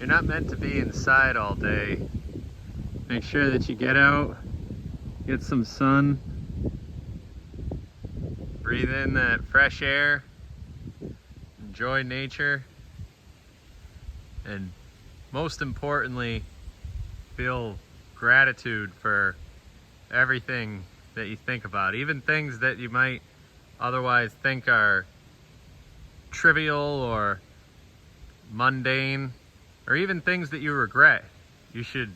You're not meant to be inside all day. Make sure that you get out, get some sun, breathe in that fresh air, enjoy nature, and most importantly, feel gratitude for everything that you think about, even things that you might otherwise think are trivial or mundane, or even things that you regret. You should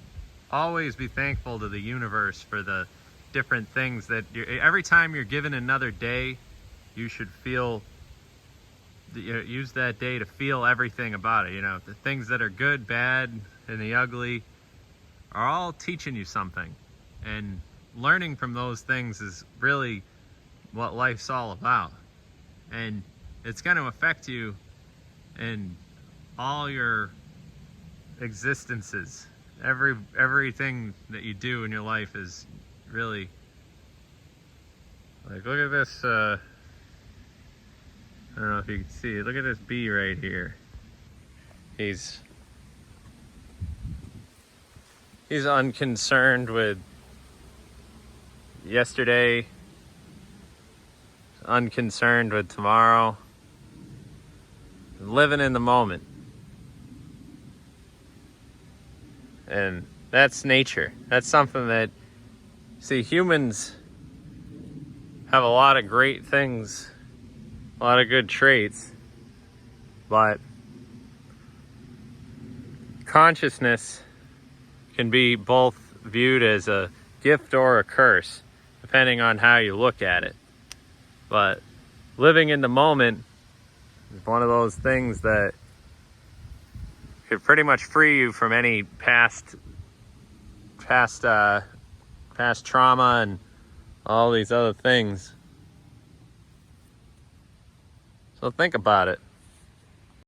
always be thankful to the universe for the different things that every time you're given another day, you should feel, use that day to feel everything about it. You know, the things that are good, bad, and the ugly are all teaching you something, and learning from those things is really what life's all about. And it's going to affect you in all your existences. Everything that you do in your life is really like, look at this, I don't know if you can see it. Look at this bee right here. He's unconcerned with yesterday, unconcerned with tomorrow, living in the moment. And that's nature. That's something that, see, humans have a lot of great things, a lot of good traits, but consciousness can be both viewed as a gift or a curse, depending on how you look at it. But living in the moment is one of those things that could pretty much free you from any past trauma and all these other things. So think about it.